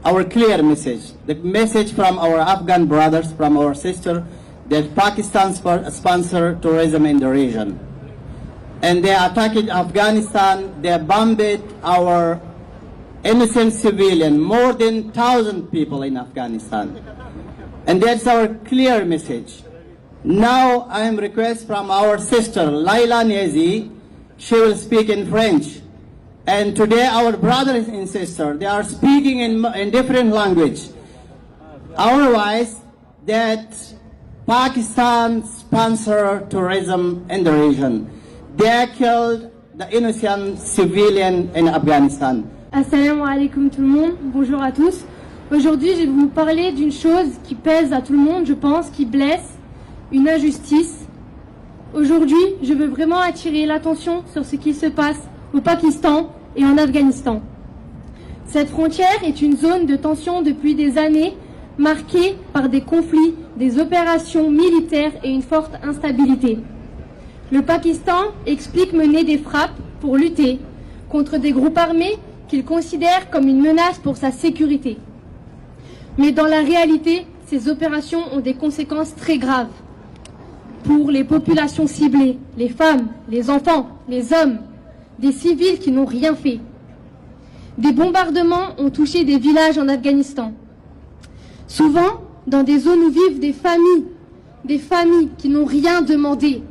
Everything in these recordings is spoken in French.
our clear message, the message from our Afghan brothers, from our sister, that Pakistan sponsor tourism in the region. And they attacked Afghanistan, they bombed our innocent civilian, more than 1,000 people in Afghanistan. And that's our clear message. Now I am request from our sister, Laila Niazi, she will speak in French. And today our brothers and sisters, they are speaking in different language. Otherwise, that Pakistan sponsor tourism in the region. They killed the innocent civilian in Afghanistan. Assalamu alaikum tout le monde, bonjour à tous. Aujourd'hui, je vais vous parler d'une chose qui pèse à tout le monde, je pense, qui blesse, une injustice. Aujourd'hui, je veux vraiment attirer l'attention sur ce qui se passe au Pakistan et en Afghanistan. Cette frontière est une zone de tension depuis des années, marquée par des conflits, des opérations militaires et une forte instabilité. Le Pakistan explique mener des frappes pour lutter contre des groupes armés qu'il considère comme une menace pour sa sécurité. Mais dans la réalité, ces opérations ont des conséquences très graves pour les populations ciblées, les femmes, les enfants, les hommes, des civils qui n'ont rien fait. Des bombardements ont touché des villages en Afghanistan. Souvent, dans des zones où vivent des familles qui n'ont rien demandé.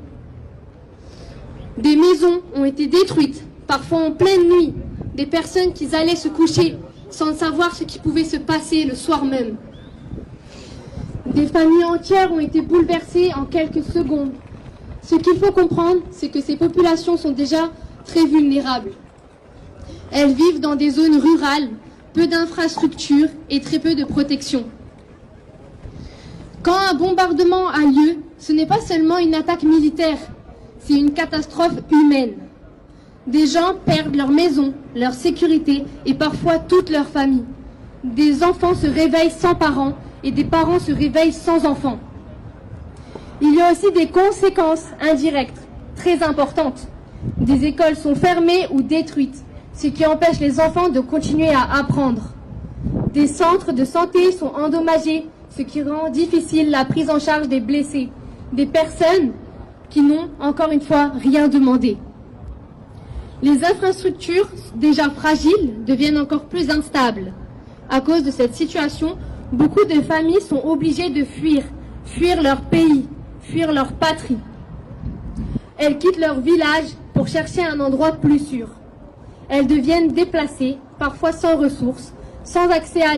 Des maisons ont été détruites, parfois en pleine nuit, des personnes qui allaient se coucher sans savoir ce qui pouvait se passer le soir même. Des familles entières ont été bouleversées en quelques secondes. Ce qu'il faut comprendre, c'est que ces populations sont déjà très vulnérables. Elles vivent dans des zones rurales, peu d'infrastructures et très peu de protection. Quand un bombardement a lieu, ce n'est pas seulement une attaque militaire, c'est une catastrophe humaine. Des gens perdent leur maison, leur sécurité et parfois toute leur famille. Des enfants se réveillent sans parents et des parents se réveillent sans enfants. Il y a aussi des conséquences indirectes, très importantes. Des écoles sont fermées ou détruites, ce qui empêche les enfants de continuer à apprendre. Des centres de santé sont endommagés, ce qui rend difficile la prise en charge des blessés, des personnes qui n'ont, encore une fois, rien demandé. Les infrastructures, déjà fragiles, deviennent encore plus instables. À cause de cette situation, beaucoup de familles sont obligées de fuir leur pays, fuir leur patrie. Elles quittent leur village pour chercher un endroit plus sûr. Elles deviennent déplacées, parfois sans ressources, sans accès à